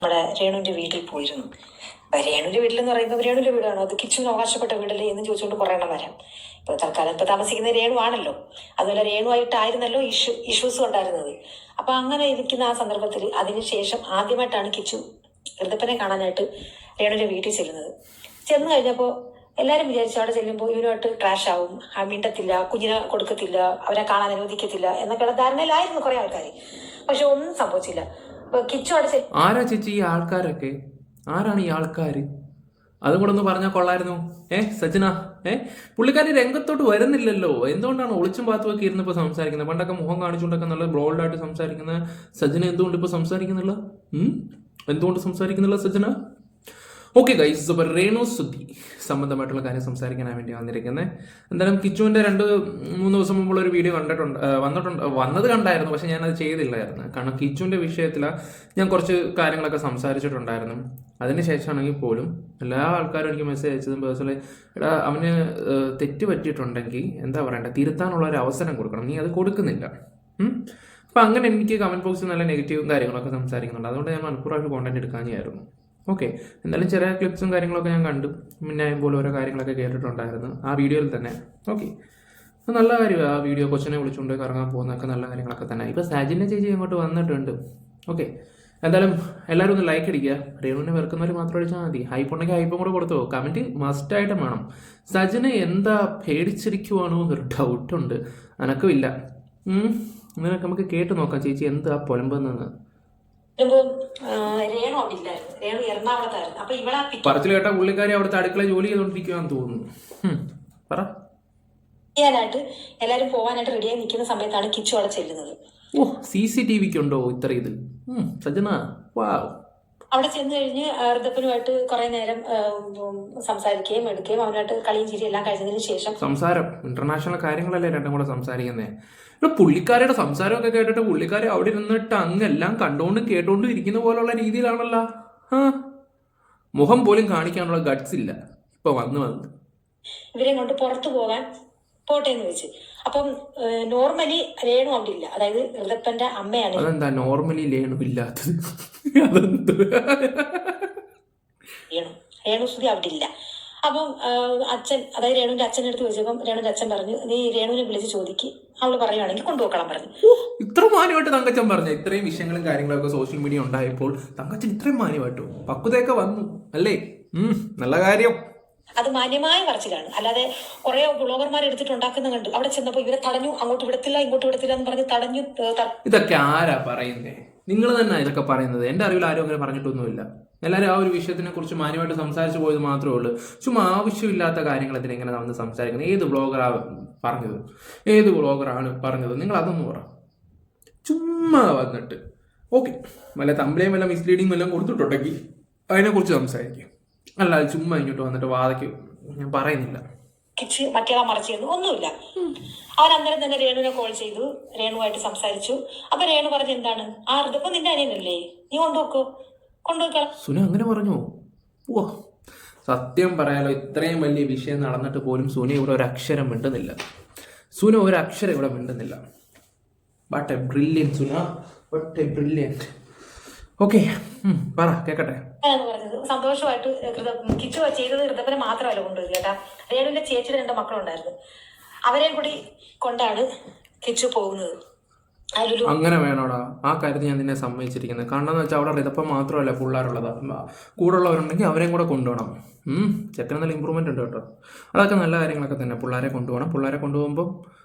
നമ്മുടെ രേണുവിന്റെ വീട്ടിൽ പോയിരുന്നു. രേണുവിന്റെ വീട്ടിലെന്ന് പറയുമ്പോൾ രേണുവിന്റെ വീടാണോ അത് കിച്ചുവിന് അവകാശപ്പെട്ട വീടല്ലേ എന്ന് ചോദിച്ചുകൊണ്ട് കുറേ എണ്ണം വരാം. ഇപ്പൊ തൽക്കാലം ഇപ്പൊ താമസിക്കുന്ന രേണു ആണല്ലോ, അതുപോലെ രേണുവായിട്ടായിരുന്നല്ലോ ഇഷ്യൂസും ഉണ്ടായിരുന്നത്. അപ്പൊ അങ്ങനെ ഇരിക്കുന്ന ആ സന്ദർഭത്തിൽ അതിനുശേഷം ആദ്യമായിട്ടാണ് കിച്ചു ഋതപ്പനെ കാണാനായിട്ട് രേണുവിന്റെ വീട്ടിൽ ചെല്ലുന്നത്. ചെന്ന് കഴിഞ്ഞപ്പോൾ എല്ലാവരും വിചാരിച്ചു അവിടെ ചെല്ലുമ്പോൾ ഇവനുമായിട്ട് ക്രാഷ് ആവും, മിണ്ടത്തില്ല, കുഞ്ഞിനെ കൊടുക്കത്തില്ല, അവരെ കാണാൻ അനുവദിക്കത്തില്ല എന്നൊക്കെയുള്ള ധാരണയിലായിരുന്നു കുറെ ആൾക്കാർ. പക്ഷെ ഒന്നും സംഭവിച്ചില്ല. കിച്ചു അവിടെ ആരാ ചേച്ചി ഈ ആൾക്കാരൊക്കെ? ആരാണ് ഈ ആൾക്കാർ? അതും കൂടെ ഒന്ന് പറഞ്ഞാൽ കൊള്ളായിരുന്നു. സജ്ജന, പുള്ളിക്കാരി രംഗത്തോട്ട് വരുന്നില്ലല്ലോ. എന്തുകൊണ്ടാണ് ഒളിച്ചും പാത്തുമൊക്കെ ഇരുന്നിപ്പോൾ സംസാരിക്കുന്നത്? പണ്ടൊക്കെ മുഖം കാണിച്ചുകൊണ്ടൊക്കെ നല്ല ബ്രോൾഡായിട്ട് സംസാരിക്കുന്ന സജ്ജന എന്തുകൊണ്ട് ഇപ്പോൾ സംസാരിക്കുന്നില്ല? എന്തുകൊണ്ട് സംസാരിക്കുന്നില്ല സജ്ജന? ഓക്കെ ഗൈസ്, അപ്പോൾ രേണു സുധി സംബന്ധമായിട്ടുള്ള കാര്യം സംസാരിക്കാനാണ് വേണ്ടി വന്നിരിക്കുന്നത്. എന്തായാലും കിച്ചുവിൻ്റെ 2-3 ദിവസം മുമ്പുള്ള ഒരു വീഡിയോ വന്നത് കണ്ടായിരുന്നു. പക്ഷെ ഞാനത് ചെയ്തില്ലായിരുന്നു. കാരണം കിച്ചുവിൻ്റെ വിഷയത്തിൽ ഞാൻ കുറച്ച് കാര്യങ്ങളൊക്കെ സംസാരിച്ചിട്ടുണ്ടായിരുന്നു. അതിനുശേഷമാണെങ്കിൽ പോലും എല്ലാ ആൾക്കാരും എനിക്ക് മെസ്സേജ് അയച്ചതും പേഴ്സണലി, എടാ അവന് തെറ്റ് പറ്റിയിട്ടുണ്ടെങ്കിൽ എന്താ പറയണ്ടേ, തിരുത്താനുള്ള ഒരു അവസരം കൊടുക്കണം, നീ അത് കൊടുക്കുന്നില്ല. അപ്പം അങ്ങനെ എനിക്ക് കമൻറ്റ് ബോക്സിൽ നല്ല നെഗറ്റീവും കാര്യങ്ങളൊക്കെ സംസാരിക്കുന്നുണ്ട്. അതുകൊണ്ട് ഞാൻ മനഃപൂർവ്വമായിട്ട് കോണ്ടന്റ് എടുക്കാനായിരുന്നു. ഓക്കെ, എന്തായാലും ചെറിയ ക്ലിപ്സും കാര്യങ്ങളൊക്കെ ഞാൻ കണ്ടു. പിന്നെ പോലെ ഓരോ കാര്യങ്ങളൊക്കെ കേട്ടിട്ടുണ്ടായിരുന്നു ആ വീഡിയോയിൽ തന്നെ. ഓക്കെ, നല്ല കാര്യമാണ് ആ വീഡിയോ. കൊച്ചിനെ വിളിച്ചുകൊണ്ട് കറങ്ങാൻ പോകുന്നതൊക്കെ നല്ല കാര്യങ്ങളൊക്കെ തന്നെ. ഇപ്പോൾ സജിൻ്റെ ചേച്ചി അങ്ങോട്ട് വന്നിട്ടുണ്ട്. ഓക്കെ, എന്തായാലും എല്ലാവരും ഒന്ന് ലൈക്ക് അടിക്കുക. രേണുവിനെ വെറുക്കുന്നവർ മാത്രം അടിച്ചാൽ മതി. ഹൈപ്പ് ഉണ്ടെങ്കിൽ ഹൈപ്പും കൂടെ കൊടുത്തോ. കമൻറ്റ് മസ്റ്റായിട്ടും വേണം. സജിനെ എന്താ പേടിച്ചിരിക്കുവാണോ എന്നൊരു ഡൗട്ടുണ്ട്. എനക്കുമില്ല. ഇങ്ങനെയൊക്കെ നമുക്ക് കേട്ട് നോക്കാം ചേച്ചി എന്താ പൊലമ്പെന്ന്. പറച്ചിൽ കേട്ട പുള്ളിക്കാരി അവിടുത്തെ അടുക്കള ജോലി ചെയ്തോണ്ടിരിക്കുവാന്ന് തോന്നുന്നു. പറയാനായിട്ട് എല്ലാരും പോവാനായിട്ട് റെഡിയായി നിൽക്കുന്ന സമയത്താണ് കിച്ചു അവിടെ ചെല്ലുന്നത്. ഓ, CCTVക്ക് ഉണ്ടോ ഇത്ര ഇത്? സജ്ജന, വാവ്. അവിടെ ചെന്ന് കഴിഞ്ഞ് ഋതപ്പനുമായിട്ട് കുറെ നേരം സംസാരിക്കുകയും എടുക്കുകയും അവനായിട്ട് കളിയും ചിരി എല്ലാം കഴിഞ്ഞതിന് ശേഷം സംസാരം ഇന്റർനാഷണൽ കാര്യങ്ങളല്ലേ രണ്ടും കൂടെ സംസാരിക്കുന്നേ. പുള്ളിക്കാരുടെ സംസാരമൊക്കെ കേട്ടിട്ട് പുള്ളിക്കാരെ അവിടെ ഇരുന്നിട്ട് അങ്ങെല്ലാം കണ്ടോണ്ടും കേട്ടോണ്ടും ഇരിക്കുന്ന പോലുള്ള രീതിയിലാണല്ലോ. മുഖം പോലും കാണിക്കാനുള്ള ഗട്ട്സ് ഇല്ല ഇപ്പൊ വന്ന് ഇവരെ കൊണ്ട് പുറത്തു പോകാൻ പോട്ടെ എന്ന് വെച്ച്. അപ്പം നോർമലി രേണു അവിടെ ഇല്ല, അതായത് ഋതപ്പന്റെ അമ്മയാണ്. അതെന്താ നോർമലി രേണു ഇല്ലാത്തത്? രേണു സുധി അവിടെ ഇല്ല. അപ്പം അച്ഛൻ, അതായത് രേണുവിന്റെ അച്ഛൻ്റെ അടുത്ത് ചോദിച്ചപ്പം രേണുവിന്റെ അച്ഛൻ പറഞ്ഞു, നീ രേണുവിനെ വിളിച്ച് ചോദിക്ക്, അവള് പറയുവാണെങ്കിൽ കൊണ്ടുപോക്കണം പറഞ്ഞു. ഇത്ര മാന്യമായിട്ട് തങ്കച്ചൻ പറഞ്ഞു. ഇത്രയും വിഷയങ്ങളും കാര്യങ്ങളൊക്കെ സോഷ്യൽ മീഡിയ ഉണ്ടായപ്പോൾ തങ്കച്ചൻ ഇത്രയും മാന്യമായിട്ടു പക്വതയൊക്കെ വന്നു അല്ലേ? നല്ല കാര്യം. അത് മാന്യമായ പറച്ചിലാണ്, അല്ലാതെ കുറെ ബ്ലോഗർമാർ എടുത്തിട്ട് ഉണ്ടാക്കുന്ന കണ്ടു. അവിടെ ചെന്നപ്പോ ഇവരെ തടഞ്ഞു, അങ്ങോട്ട് വിടത്തില്ല ഇങ്ങോട്ട് വിടത്തില്ല എന്ന് പറഞ്ഞ് തടഞ്ഞു. ഇതൊക്കെ ആരാ പറയുന്നേ? നിങ്ങൾ തന്നെ ഇതൊക്കെ പറയുന്നത്. എൻ്റെ അറിവിൽ ആരും അങ്ങനെ പറഞ്ഞിട്ടൊന്നുമില്ല. എല്ലാവരും ആ ഒരു വിഷയത്തിനെ കുറിച്ച് മാന്യമായിട്ട് സംസാരിച്ചു പോയത് മാത്രമേ ഉള്ളൂ. ചുമ്മാ ആവശ്യമില്ലാത്ത കാര്യങ്ങൾ ഇതിനെങ്ങനെ നമ്മൾ സംസാരിക്കുന്നത്? ഏത് ബ്ലോഗറാണ് പറഞ്ഞത്? ഏത് ബ്ലോഗറാണ് പറഞ്ഞത്? നിങ്ങൾ അതൊന്നും പറ. ചുമ്മാ വന്നിട്ട് ഓക്കെ, വല്ല തമ്മിലേയും വല്ല മിസ്ലീഡിങ് വല്ലതും കൊടുത്തിട്ടുണ്ടെങ്കിൽ അതിനെക്കുറിച്ച് സംസാരിക്കും. അല്ലാതെ ചുമ്മാ ഇങ്ങോട്ട് വന്നിട്ട് വാദയ്ക്ക് ഞാൻ പറയുന്നില്ല. മറ്റേതാ മറിച്ചു ഒന്നുമില്ല. അവൻ അന്നേരം തന്നെ രേണുവിനെ കോൾ ചെയ്തു, രേണുവായിട്ട് സംസാരിച്ചു. അപ്പൊ രേണു പറഞ്ഞ എന്താണ്, ആ ഋതപ്പം നിന്റെ അനിയനല്ലേ, നീ കൊണ്ടുവെക്കോ, കൊണ്ടുവെക്കാം. സുന അങ്ങനെ പറഞ്ഞോ? ഓ, സത്യം പറയാലോ, ഇത്രയും വലിയ വിഷയം നടന്നിട്ട് പോലും സുന ഇവിടെ ഒരു അക്ഷരം മിണ്ടുന്നില്ല. സുന ഒരു അക്ഷരം ഇവിടെ മിണ്ടുന്നില്ല. വാട്ട് എ ബ്രില്യൻറ്റ് സുന, വാട്ട് എ ബ്രില്യൻറ്റ്. ഓക്കെ, പറ കേക്കട്ടെ. പറഞ്ഞത് സന്തോഷമായിട്ട് കിച്ചു ചെയ്തത് ഋതപ്പനെ മാത്രമല്ല കൊണ്ടുപോയി കേട്ടാ. രേണുവിന്റെ ചേച്ചിയുടെ 2 മക്കളുണ്ടായിരുന്നു, അവരെയും കൂടി കൊണ്ടാണ് കിച്ചു പോകുന്നത്. അങ്ങനെ വേണോടാ, ആ കാര്യത്തിൽ ഞാൻ നിന്നെ സമ്മതിച്ചിരിക്കുന്നത്. കാരണം എന്ന് വെച്ചാൽ അവിടെ ഋതപ്പം മാത്രമല്ല പിള്ളേരുള്ളതാ, കൂടെ ഉള്ളവരുണ്ടെങ്കിൽ അവരെയും കൂടെ കൊണ്ടുപോകണം. ചെക്കന് നല്ല ഇമ്പ്രൂവ്മെന്റ് ഉണ്ട് കേട്ടോ. അതൊക്കെ നല്ല കാര്യങ്ങളൊക്കെ തന്നെ. പിള്ളേരെ കൊണ്ടുപോകണം. പിള്ളേരെ കൊണ്ടുപോകുമ്പോൾ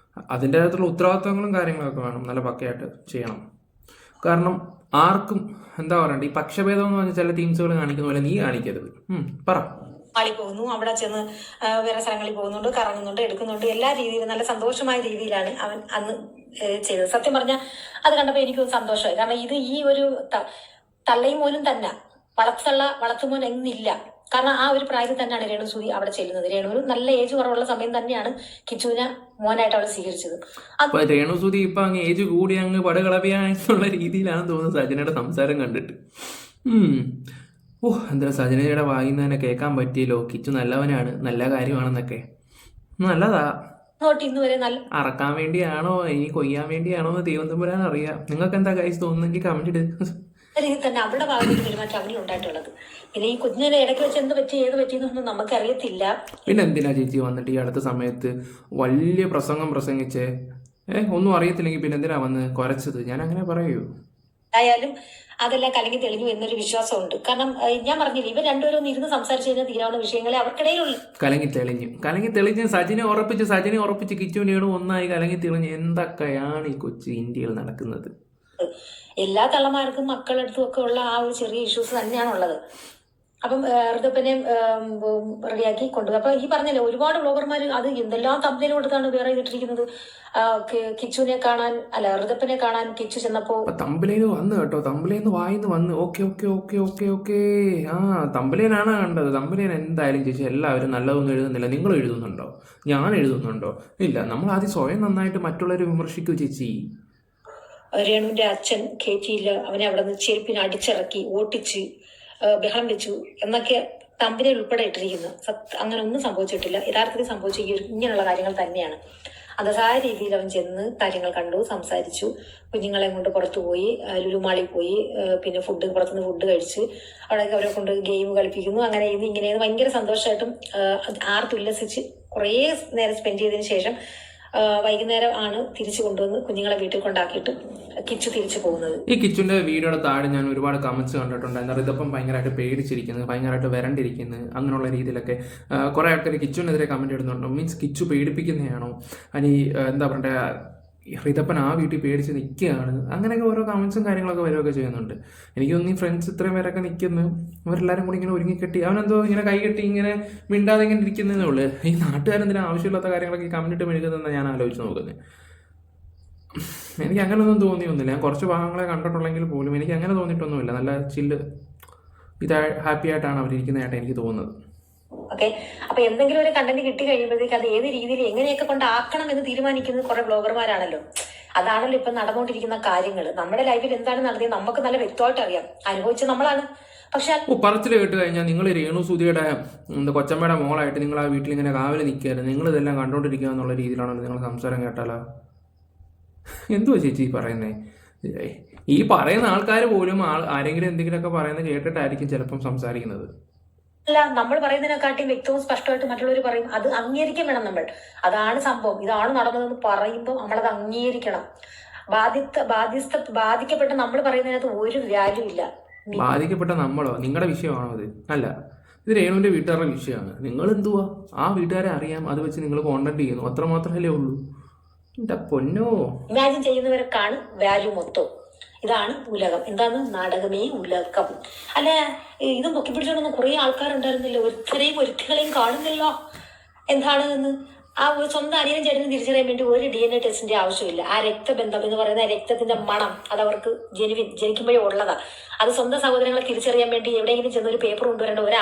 അതിൻ്റെതായിട്ടുള്ള ഉത്തരവാദിത്വങ്ങളും കാര്യങ്ങളൊക്കെ വേണം, നല്ല പക്കയായിട്ട് ചെയ്യണം. കാരണം ആർക്കും എന്താ പറയണ്ട, ഈ പക്ഷഭേദം എന്ന് പറഞ്ഞാൽ ചില ടീംസുകൾ കാണിക്കുന്ന പോലെ നീ കാണിക്കരുത്. പറ. പോകുന്നു, അവിടെ ചെന്ന് വേറെ സ്ഥലങ്ങളിൽ പോകുന്നുണ്ട്, കറങ്ങുന്നുണ്ട്, എടുക്കുന്നുണ്ട്, എല്ലാ രീതിയിലും നല്ല സന്തോഷമായ രീതിയിലാണ് അവൻ അന്ന് ചെയ്തത്. സത്യം പറഞ്ഞാൽ അത് കണ്ടപ്പോൾ എനിക്കൊരു സന്തോഷമായി. കാരണം ഇത് ഈ ഒരു തള്ളയും മോനും തന്നെ, വളർത്തുമോൻ എന്നില്ല. കാരണം ആ ഒരു പ്രായത്തിൽ തന്നെയാണ് രേണു സുധി അവിടെ ചെല്ലുന്നത്. രേണു നല്ല ഏജ് കുറവുള്ള സമയം തന്നെയാണ് കിച്ചുവിനെ മോനായിട്ട് അവളെ സ്വീകരിച്ചത്. രേണു സുധി ഇപ്പൊ അങ്ങ് ഏജ് കൂടി അങ്ങ് പടകളവിയാനുള്ള രീതിയിലാണ് തോന്നുന്നത് സജനയുടെ സംസാരം കണ്ടിട്ട്. എന്താ സജനയുടെ വായിന്ന് തന്നെ കേൾക്കാൻ പറ്റിയല്ലോ, കിച്ചു നല്ലവനാണ്, നല്ല കാര്യമാണെന്നൊക്കെ. നല്ലതാ. അറക്കാൻ വേണ്ടിയാണോ ഇനി കൊയ്യാൻ വേണ്ടിയാണോ എന്ന് ദൈവം തമ്പുരാൻ അറിയാം. നിങ്ങൾക്ക് എന്താ ഗൈസ് തോന്നുന്നെങ്കിൽ കമന്റ് ഇട്. രീതിയിൽ തന്നെ അവരുടെ ഭാഗത്ത് പെരുമാറ്റം അവനും ഉണ്ടായിട്ടുള്ളത്. പിന്നെ ഈ കുഞ്ഞിനെ ഇടയ്ക്ക് വെച്ച് എന്ത് പറ്റി ഏത് പറ്റിയെന്നൊന്നും നമുക്കറിയത്തില്ല. പിന്നെ എന്തിനാ ചേച്ചി വന്നിട്ട് ഈ അടുത്ത സമയത്ത് വലിയ പ്രസംഗം പ്രസംഗിച്ചേ? ഒന്നും അറിയത്തില്ലെങ്കിൽ പിന്നെ എന്തിനാ വന്ന് കുരച്ചത്? ഞാൻ അങ്ങനെ പറയൂ. ആയാലും അതെല്ലാം കലങ്ങി തെളിഞ്ഞു എന്നൊരു വിശ്വാസമുണ്ട്. കാരണം ഞാൻ പറഞ്ഞില്ല, ഇവർ രണ്ടുപേരും ഒന്ന് ഇരുന്ന് സംസാരിച്ചു കഴിഞ്ഞാൽ തീരാവുന്ന വിഷയങ്ങളെ അവർക്കിടയിലുള്ളൂ. കലങ്ങി തെളിഞ്ഞ് സജിനെ ഉറപ്പിച്ച് കിച്ചുവിനേടും ഒന്നായി കലങ്ങി തെളിഞ്ഞ് എന്തൊക്കെയാണ് ഈ കൊച്ചു ഇന്ത്യയിൽ നടക്കുന്നത്? എല്ലാ തള്ളമാർക്കും മക്കളടുത്തും ഒക്കെ ഉള്ള ആ ഒരു ചെറിയ ഇഷ്യൂസ് തന്നെയാണുള്ളത്. അപ്പം ഋതുപ്പനെയും റെഡിയാക്കി കൊണ്ടുപോയി. അപ്പൊ ഈ പറഞ്ഞല്ലോ, ഒരുപാട് ബ്ലോഗർമാർ അത് എന്തെല്ലാം തമ്മിൽ കൊടുത്താണ് വേറെ ചെയ്തിട്ടിരിക്കുന്നത്. കിച്ചുവിനെ കാണാൻ അല്ല ഋതുപ്പനെ കാണാൻ കിച്ചു ചെന്നപ്പോ തമ്പിലേന്ന് വന്നു കേട്ടോ, തമ്പിലേന്ന് വായിന്ന് വന്ന്. ഓക്കെ തമ്പിലേനാണ് കണ്ടത്. തമ്പിലേൻ എന്തായാലും ചേച്ചി എല്ലാവരും നല്ലതൊന്നും എഴുതുന്നില്ല. നിങ്ങൾ എഴുതുന്നുണ്ടോ? ഞാൻ എഴുതുന്നുണ്ടോ? ഇല്ല. നമ്മൾ ആദ്യം സ്വയം നന്നായിട്ട് മറ്റുള്ളവരെ വിമർശിക്കൂ ചേച്ചി. രേണുവിന്റെ അച്ഛൻ കയറ്റിയില്ല, അവനെ അവിടെ നിന്ന് ചെരുപ്പിന് അടിച്ചിറക്കി ഓട്ടിച്ച് ബഹളം വെച്ചു എന്നൊക്കെ തമ്പിനെ ഉൾപ്പെടെ ഇട്ടിരിക്കുന്നു. അങ്ങനെ ഒന്നും സംഭവിച്ചിട്ടില്ല. യഥാർത്ഥത്തിൽ സംഭവിച്ച ഇങ്ങനെയുള്ള കാര്യങ്ങൾ തന്നെയാണ്. അതസായ രീതിയിൽ അവൻ ചെന്ന് കാര്യങ്ങൾ കണ്ടു, സംസാരിച്ചു, കുഞ്ഞുങ്ങളെ കൊണ്ട് പുറത്തു പോയി, ലുലുമാളിൽ പോയി, പിന്നെ പുറത്തുനിന്ന് ഫുഡ് കഴിച്ച് അവിടെയൊക്കെ അവരെ കൊണ്ട് ഗെയിം കളിപ്പിക്കുന്നു. അങ്ങനെ ഇങ്ങനെ ഭയങ്കര സന്തോഷമായിട്ടും ആർത്തുല്ലസിച്ച് കുറേ നേരം സ്പെൻഡ് ചെയ്തതിന് ശേഷം വൈകുന്നേരം ആണ് തിരിച്ചു കൊണ്ടുവന്ന് കുഞ്ഞുങ്ങളെ വീട്ടിൽ കൊണ്ടാക്കിയിട്ട് കിച്ചു തിരിച്ചു പോകുന്നത്. ഈ കിച്ചുവിന്റെ വീഡിയോയുടെ താഴെ ഞാൻ ഒരുപാട് കമന്റ്സ് കണ്ടിട്ടുണ്ട്. എന്താ ഇതപ്പം ഭയങ്കരമായിട്ട് പേടിച്ചിരിക്കുന്നത്, ഭയങ്കരമായിട്ട് വരണ്ടിരിക്കുന്നത്, അങ്ങനെയുള്ള രീതിയിലൊക്കെ കുറെ ആൾക്കാർ കിച്ചുവിനെതിരെ കമന്റ് ഇടുന്നുണ്ടോ? മീൻസ് കിച്ചു പേടിപ്പിക്കുന്നതാണോ? അനി എന്താ പറയണ്ടേ, ഋതപ്പൻ ആ വീട്ടിൽ പേടിച്ച് നിൽക്കുകയാണ്, അങ്ങനെയൊക്കെ ഓരോ കമന്റ്സും കാര്യങ്ങളൊക്കെ വരികയൊക്കെ ചെയ്യുന്നുണ്ട്. എനിക്ക് തോന്നി ഫ്രണ്ട്സ് ഇത്രയും പേരൊക്കെ നിൽക്കുന്നു, അവരെല്ലാവരും കൂടി ഇങ്ങനെ ഒരുങ്ങിക്കെട്ടി അവനെന്തോ ഇങ്ങനെ കൈകെട്ടി ഇങ്ങനെ മിണ്ടാതെ ഇങ്ങനെ ഇരിക്കുന്നതേ ഉള്ളൂ. ഈ നാട്ടുകാരെന്തിനാ ആവശ്യമില്ലാത്ത കാര്യങ്ങളൊക്കെ കമന്റിട്ട് മെഴുകുന്നതെന്ന് ഞാൻ ആലോചിച്ച് നോക്കുന്നത്. എനിക്ക് അങ്ങനെയൊന്നും തോന്നിയൊന്നുമില്ല. ഞാൻ കുറച്ച് ഭാഗങ്ങളെ കണ്ടിട്ടുള്ളെങ്കിൽ പോലും എനിക്ക് അങ്ങനെ തോന്നിയിട്ടൊന്നുമില്ല. നല്ല ചില്ല് ഹാപ്പി ആയിട്ടാണ് അവരിയ്ക്കുന്നതായിട്ട് എനിക്ക് തോന്നുന്നത്. ഓക്കെ, അപ്പൊ എന്തെങ്കിലും ഒരു കണ്ടന്റ് കിട്ടി കഴിയുമ്പോഴത്തേക്ക് അത് ഏത് രീതിയിൽ എങ്ങനെയൊക്കെ കൊണ്ടാക്കണം എന്ന് തീരുമാനിക്കുന്നത് കുറെ ബ്ലോഗർമാരാണല്ലോ. അതാണല്ലോ ഇപ്പൊ നടന്നുകൊണ്ടിരിക്കുന്ന കാര്യങ്ങൾ. നമ്മുടെ ലൈഫിൽ എന്താണ് നടന്നത് നമുക്ക് നല്ല വ്യക്തമായിട്ട് അറിയാം. അനുഭവിച്ച നമ്മളാണ്. പക്ഷെ പറച്ചിൽ കേട്ട് കഴിഞ്ഞാൽ നിങ്ങൾ രേണു സുധിയുടെ കൊച്ചമ്മയുടെ മോളായിട്ട് നിങ്ങൾ ആ വീട്ടിൽ ഇങ്ങനെ കാവല് നിൽക്കുകയായിരുന്നു, നിങ്ങൾ ഇതെല്ലാം കണ്ടോണ്ടിരിക്കുക എന്നുള്ള രീതിയിലാണല്ലോ നിങ്ങൾ സംസാരം കേട്ടാലോ. എന്തുവാ ചേച്ചി പറയുന്നേ? ഈ പറയുന്ന ആൾക്കാർ പോലും ആരെങ്കിലും എന്തെങ്കിലുമൊക്കെ പറയുന്നത് കേട്ടിട്ടായിരിക്കും ചിലപ്പം സംസാരിക്കുന്നത്. അല്ല, നമ്മൾ പറയുന്നതിനെക്കാട്ടിയും വ്യക്തവും സ്പഷ്ടമായിട്ട് മറ്റുള്ളവർ പറയും. അത് അംഗീകരിക്കാൻ വേണം നമ്മൾ. അതാണ് സംഭവം, ഇതാണ് നടന്നതെന്ന് പറയുമ്പോൾ നമ്മളത് അംഗീകരിക്കണം. ബാധിക്കപ്പെട്ട നമ്മൾ പറയുന്നതിനകത്ത് ഒരു വാല്യൂ ഇല്ല. ബാധിക്കപ്പെട്ട നമ്മളോ? നിങ്ങളുടെ വിഷയമാണോ അത്? അല്ല, ഇത് രേണുവിന്റെ വീട്ടുകാരുടെ വിഷയമാണ്. നിങ്ങൾ എന്തുവാ ആ വീട്ടുകാരെ അറിയാം, അത് വെച്ച് നിങ്ങൾ കോണ്ടന്റ് ചെയ്യുന്നു, അത്ര മാത്രമല്ലേ ഉള്ളൂ. എന്റെ പൊന്നോ, ഇമാജിൻ ചെയ്യുന്നവർക്കാണ് വാല്യൂ മൊത്തം. ഇതാണ് ഉലകം. എന്താണ്? നാടകമേ ഉലകം. അല്ല, ഇതും പൊക്കിപ്പിടിച്ചോണ്ടൊന്നും കുറെ ആൾക്കാരുണ്ടായിരുന്നില്ല. ഒരുത്തികളെയും കാണുന്നില്ലോ എന്താണ് എന്ന്. ആ ഒരു സ്വന്തം അനിയനും ചേട്ടനും തിരിച്ചറിയാൻ വേണ്ടി ഒരു DNA ടെസ്റ്റിന്റെ ആവശ്യമില്ല. ആ രക്തബന്ധം എന്ന് പറയുന്ന രക്തത്തിന്റെ മണം അത് അവർക്ക് ജനിക്കുമ്പോഴേ ഉള്ളതാ. അത് സ്വന്തം സഹോദരങ്ങളെ തിരിച്ചറിയാൻ വേണ്ടി എവിടെയെങ്കിലും ചെന്ന് ഒരു പേപ്പർ കൊണ്ടുവരേണ്ട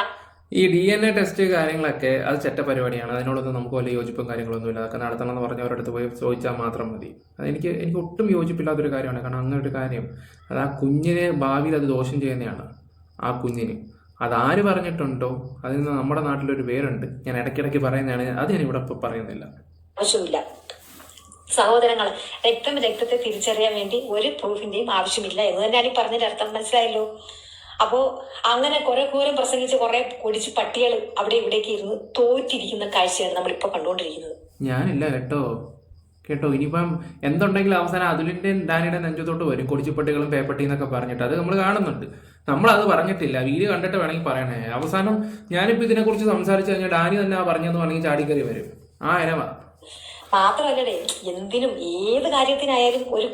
ഈ DNA ടെസ്റ്റ് കാര്യങ്ങളൊക്കെ അത് ചെറ്റ പരിപാടിയാണ്. അതിനോടൊന്നും നമുക്ക് വലിയ യോജിപ്പും കാര്യങ്ങളൊന്നുമില്ല. അതൊക്കെ നടത്തണം എന്ന് പറഞ്ഞവരുടെ അടുത്ത് പോയി ചോദിച്ചാൽ മാത്രം മതി. അതെനിക്ക് ഒട്ടും യോജിപ്പില്ലാത്തൊരു കാര്യമാണ്. കാരണം അങ്ങനെ ഒരു കാര്യം അത് ആ കുഞ്ഞിനെ ഭാവിയിൽ അത് ദോഷം ചെയ്യുന്നതാണ്. ആ കുഞ്ഞിന് അതാര് പറഞ്ഞിട്ടുണ്ടോ അതിൽ നിന്ന് നമ്മുടെ നാട്ടിലൊരു പേരുണ്ട്, ഞാൻ ഇടയ്ക്കിടയ്ക്ക് പറയുന്നതാണ്, അത് ഞാൻ ഇവിടെ ഇപ്പോൾ പറയുന്നില്ല. ആവശ്യമില്ല. സഹോദരങ്ങൾ രക്തത്തെ തിരിച്ചറിയാൻ വേണ്ടി ഒരു പ്രൂഫിന്റെയും ആവശ്യമില്ല എന്ന് തന്നെയാണ് ഈ പറഞ്ഞതിന്റെ അർത്ഥം. മനസ്സിലായല്ലോ? അപ്പോ അങ്ങനെ കുറെ ഘോരം പ്രസംഗിച്ച് കുറെ പൊടിച്ച് പട്ടികൾ അവിടെ ഇവിടേക്ക് ഇരുന്ന് തോറ്റിരിക്കുന്ന കാഴ്ചയാണ് നമ്മളിപ്പോ കണ്ടുകൊണ്ടിരിക്കുന്നത്. ഞാനില്ല കേട്ടോ ഇനിയിപ്പം എന്തുണ്ടെങ്കിലും അവസാനം അതുലിന്റെ ഡാനിയുടെ നെഞ്ചത്തോട്ട് വരും, കൊടിച്ചുപട്ടികളും പേപ്പട്ടി എന്നൊക്കെ പറഞ്ഞിട്ട്. അത് നമ്മൾ കാണുന്നുണ്ട്. നമ്മളത് പറഞ്ഞിട്ടില്ല, വീഡിയോ കണ്ടിട്ട് വേണമെങ്കിൽ പറയണേ. അവസാനം ഞാനിപ്പോൾ ഇതിനെക്കുറിച്ച് സംസാരിച്ചു കഴിഞ്ഞാൽ ഡാനി തന്നെ പറഞ്ഞെന്ന് പറഞ്ഞെങ്കിൽ ചാടിക്കറി വരും. ഇനവാ മാത്രമല്ലേ, എന്തിനും ഏത് കാര്യത്തിനായാലും ഒരു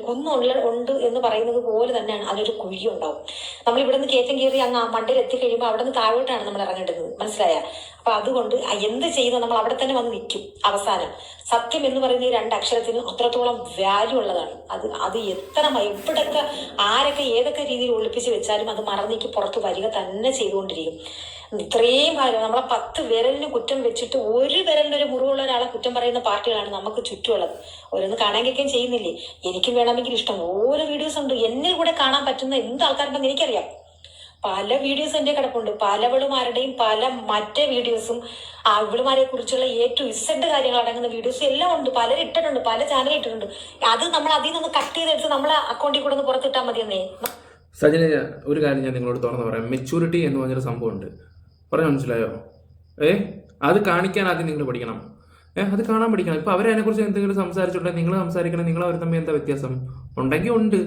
ഉണ്ട് എന്ന് പറയുന്നത് പോലെ തന്നെയാണ് അതിനൊരു കുഴി ഉണ്ടാവും. നമ്മൾ ഇവിടെ നിന്ന് കയറ്റം കയറി അങ്ങ് മണ്ടയിൽ എത്തിക്കഴിയുമ്പോൾ അവിടെ നിന്ന് താഴോട്ടാണ് നമ്മൾ ഇറങ്ങേണ്ടത്. മനസ്സിലായ? അപ്പൊ അതുകൊണ്ട് എന്ത് ചെയ്യുന്ന നമ്മൾ അവിടെ തന്നെ വന്ന് നിൽക്കും. അവസാനം സത്യം എന്ന് പറയുന്ന ഈ 2 അക്ഷരത്തിന് അത്രത്തോളം വാല്യൂ ഉള്ളതാണ്. അത് എത്ര എവിടൊക്കെ ആരൊക്കെ ഏതൊക്കെ രീതിയിൽ ഒളിപ്പിച്ച് വെച്ചാലും അത് മറന്നേക്ക് പുറത്ത് വരിക തന്നെ ചെയ്തുകൊണ്ടിരിക്കും. ഇത്രയും കാര്യം നമ്മളെ 10 വിരലിന് കുറ്റം വെച്ചിട്ട് ഒരു വിരലിനൊരു മുറിവുള്ള ഒരാളെ കുറ്റം പറയുന്ന പാർട്ടികളാണ് നമുക്ക് ചുറ്റുമുള്ളത്. ഓരോന്ന് കാണാൻ കേൾക്കുകയും ചെയ്യുന്നില്ലേ? എനിക്കും വേണമെങ്കിൽ ഇഷ്ടം ഓരോ വീഡിയോസ് ഉണ്ട്. എന്നെ കൂടെ കാണാൻ പറ്റുന്ന എന്ത് ആൾക്കാരുണ്ടെന്ന് എനിക്കറിയാം. പല വീഡിയോസ് എന്റെ കിടപ്പുണ്ട്. പലവളുമാരുടെയും പല മറ്റേ വീഡിയോസും ഇവളുമാരെ കുറിച്ചുള്ള A to Z കാര്യങ്ങൾ അടങ്ങുന്ന വീഡിയോസ് എല്ലാം ഉണ്ട്. പലരും ഇട്ടിട്ടുണ്ട്, പല ചാനൽ ഇട്ടിട്ടുണ്ട്. അത് നമ്മൾ അതിൽ നിന്ന് കട്ട് ചെയ്തെടുത്ത് നമ്മളെ അക്കൗണ്ടിൽ കൂടെ ഒന്ന് പുറത്തിട്ടാൽ മതിയെന്നേ. സജിന് ഒരു കാര്യം ഞാൻ നിങ്ങളോട് തുറന്ന് പറയാം. മെച്യൂരിറ്റി എന്ന് പറഞ്ഞൊരു സംഭവമുണ്ട്. പറഞ്ഞ മനസ്സിലായോ? അത് കാണിക്കാൻ ആദ്യം നിങ്ങൾ പഠിക്കണം. അത് കാണാൻ പഠിക്കണം. ഇപ്പൊ അവരതിനെക്കുറിച്ച് എന്തെങ്കിലും സംസാരിച്ചിട്ടുണ്ടെങ്കിൽ നിങ്ങൾ സംസാരിക്കണം. നിങ്ങൾ അവർ തമ്മിൽ എന്താ വ്യത്യാസം ഉണ്ടെങ്കിൽ ഉണ്ട്.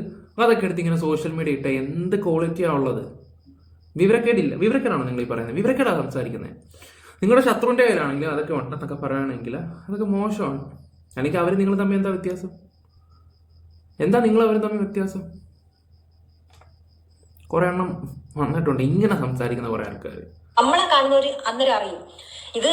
അതൊക്കെ എടുത്ത് ഇങ്ങനെ സോഷ്യൽ മീഡിയ ഇട്ട എന്ത് ക്വാളിറ്റിയാണ് ഉള്ളത്? വിവരക്കേടാണോ നിങ്ങൾ ഈ പറയുന്നത്? വിവരക്കേടാണ് സംസാരിക്കുന്നത്. നിങ്ങളുടെ ശത്രുവിൻ്റെ കയ്യിലാണെങ്കിൽ അതൊക്കെ ഉണ്ടെന്നൊക്കെ പറയുകയാണെങ്കിൽ അതൊക്കെ മോശമാണ്. അല്ലെങ്കിൽ അവർ നിങ്ങൾ തമ്മിൽ എന്താ വ്യത്യാസം? എന്താ നിങ്ങൾ അവർ തമ്മിൽ വ്യത്യാസം? കുറെ എണ്ണം വന്നിട്ടുണ്ട് ഇങ്ങനെ സംസാരിക്കുന്ന കുറെ ആൾക്കാർ. നമ്മളെ കാണുന്നവര് അന്നേരം അറിയും. ഇത്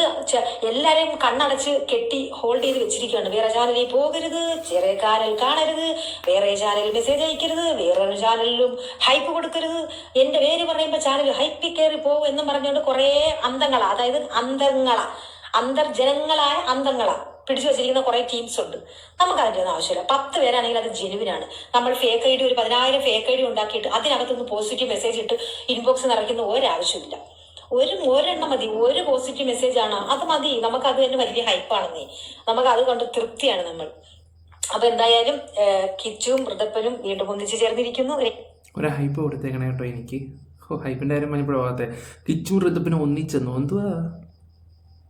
എല്ലാരെയും കണ്ണടച്ച് കെട്ടി ഹോൾഡ് ചെയ്ത് വെച്ചിരിക്കുകയാണ്. വേറെ ചാനലിൽ പോകരുത്, ചെറിയ ചാനൽ കാണരുത്, വേറെ ചാനലിൽ മെസ്സേജ് അയക്കരുത്, വേറൊരു ചാനലിലും ഹൈപ്പ് കൊടുക്കരുത്, എന്റെ പേര് പറയുമ്പോൾ ചാനൽ ഹൈപ്പിൽ കയറി പോകും എന്നും പറഞ്ഞുകൊണ്ട് കുറെ അന്തങ്ങളാ, അതായത് അന്തർജനങ്ങളായ അന്തങ്ങളാ പിടിച്ചു വെച്ചിരിക്കുന്ന കുറെ ടീംസ് ഉണ്ട്. നമുക്ക് അതിൻ്റെ ഒന്നും ആവശ്യമില്ല. 10 പേരാണെങ്കിൽ അത് ജെനുവിനാണ്. നമ്മൾ ഫേക്ക് ഐ ഡി ഒരു 10,000 ഫേക്ക് ഐ ഡി ഉണ്ടാക്കിയിട്ട് അതിനകത്തുനിന്ന് പോസിറ്റീവ് മെസ്സേജ് ഇട്ട് ഇൻബോക്സ് നിറയ്ക്കുന്ന ഒരാവശ്യമില്ല. ഒരെണ്ണം മതി. ഒരു പോസിറ്റീവ് മെസ്സേജ് ആണ്, അത് മതി. നമുക്ക് അത് തന്നെ വലിയ ഹൈപ്പാണെന്നേ. നമുക്ക് അത് കൊണ്ട് തൃപ്തിയാണ് നമ്മൾ. അപ്പൊ എന്തായാലും കിച്ചുവും ഋതപ്പനും വീണ്ടും ഒന്നിച്ച് ചേർന്നിരിക്കുന്നു. ഒരു ഹൈപ്പ് കൊടുത്തേക്കണേ കേട്ടോ എനിക്ക്. ഹൈപ്പിന്റെ കാര്യം പറഞ്ഞപ്പോഴാകത്തെ കിച്ചു ഋതപ്പനും ഒന്നിച്ചെന്നോ എന്തുവാ?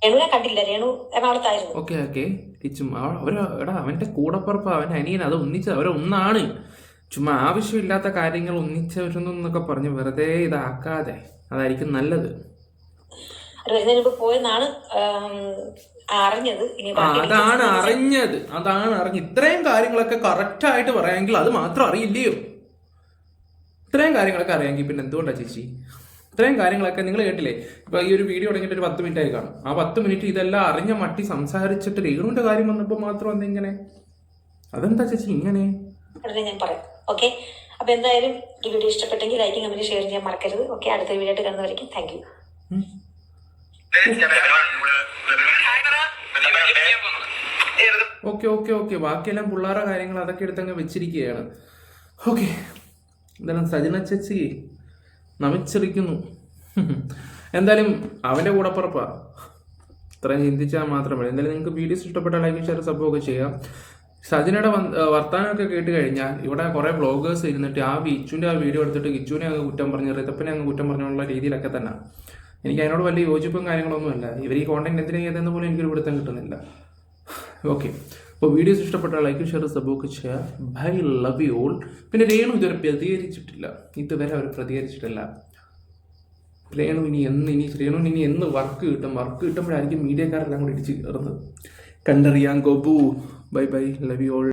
രേണുവിനെ കണ്ടില്ല, രേണു എറണാകുളത്തായിരുന്നു. ഓക്കെ കിച്ചും എടാ അവന്റെ കൂടപ്പുറപ്പ് അവന്റെ അനിയൻ, അത് അവരൊന്നാണ്. ചുമ്മാ ആവശ്യമില്ലാത്ത കാര്യങ്ങൾ ഒന്നിച്ചവരുന്നൊക്കെ പറഞ്ഞ് വെറുതെ ഇതാക്കാതെ അതായിരിക്കും നല്ലത്. പോയെന്നാണ് അറിഞ്ഞത്. അതാണ് അറിഞ്ഞത്. ഇത്രയും കാര്യങ്ങളൊക്കെ കറക്റ്റ് ആയിട്ട് പറയാമെങ്കിൽ അത് മാത്രം അറിയില്ലയോ? ഇത്രയും കാര്യങ്ങളൊക്കെ അറിയാമെങ്കിൽ പിന്നെ എന്തുകൊണ്ടാ ചേച്ചി ഇത്രയും കാര്യങ്ങളൊക്കെ നിങ്ങൾ കേട്ടില്ലേ? ഇപ്പൊ ഈ ഒരു വീഡിയോ തുടങ്ങിയിട്ട് ഒരു 10 മിനിറ്റ് ആയി കാണും. ആ 10 മിനിറ്റ് ഇതെല്ലാം അറിഞ്ഞ മട്ടി സംസാരിച്ചിട്ട് രേണുവിന്റെ കാര്യം വന്നപ്പോൾ മാത്രം എന്തെങ്ങനെ? അതെന്താ ചേച്ചി ഇങ്ങനെ? ഞാൻ പറയാം. ഓക്കെ, അപ്പൊ എന്തായാലും ഈ വീഡിയോ ഇഷ്ടപ്പെട്ടെങ്കിൽ ലൈക്കും കമന്റ് ഷെയർ ചെയ്യാൻ മറക്കരുത്. ഓക്കെ, അടുത്ത വീഡിയോ ആയിട്ട് കാണുന്നവരേക്കും താങ്ക് യു. ഓക്കെ ബാക്കിയെല്ലാം പിള്ളേരുടെ കാര്യങ്ങൾ അതൊക്കെ എടുത്തങ്ങ് വെച്ചിരിക്കുകയാണ്. ഓക്കെ, എന്തായാലും സജന ചേച്ചി നമിച്ചിരിക്കുന്നു. എന്തായാലും അവൻ്റെ കൂടപ്പുറപ്പാ. ഇത്രയും ചിന്തിച്ചാൽ മാത്രമേ. എന്തായാലും നിങ്ങൾക്ക് വീഡിയോസ് ഇഷ്ടപ്പെട്ടാൽ ലൈക്ക് ഷെയർ സബ്സ്ക്രൈബ് ചെയ്യാം. സജിനയുടെ വർത്താനമൊക്കെ കേട്ട് കഴിഞ്ഞാൽ ഇവിടെ കുറേ വ്ളോഗേഴ്സ് ഇരുന്നിട്ട് ആ കിച്ചുവിൻ്റെ ആ വീഡിയോ എടുത്തിട്ട് കിച്ചുവിനെ അങ്ങ് കുറ്റം പറഞ്ഞ് ഋതപ്പിനെ അങ്ങ് കുറ്റം പറഞ്ഞുള്ള രീതിയിലൊക്കെ തന്നെ. എനിക്ക് അതിനോട് വലിയ യോജിപ്പും കാര്യങ്ങളൊന്നുമല്ല. ഇവർ ഈ കോണ്ടന്റ് എന്തിനാ ചെയ്തതെന്ന് പോലും എനിക്കൊരു പിടുത്തം കിട്ടുന്നില്ല. ഓക്കെ, അപ്പോൾ വീഡിയോസ് ഇഷ്ടപ്പെട്ടാൽ ലൈക്ക് ഷെയർ സബ്സ്ക്രൈബ് ചെയ്യുക. Bye, love you all. പിന്നെ രേണു ഇതുവരെ പ്രതികരിച്ചിട്ടില്ല. രേണുവിന് എന്ന് വർക്ക് കിട്ടുമ്പോഴായിരിക്കും മീഡിയക്കാരെല്ലാം കൂടി ഇടിച്ച് കയറുന്നത്. കണ്ടറിയാം Gopu. Bye, love you all.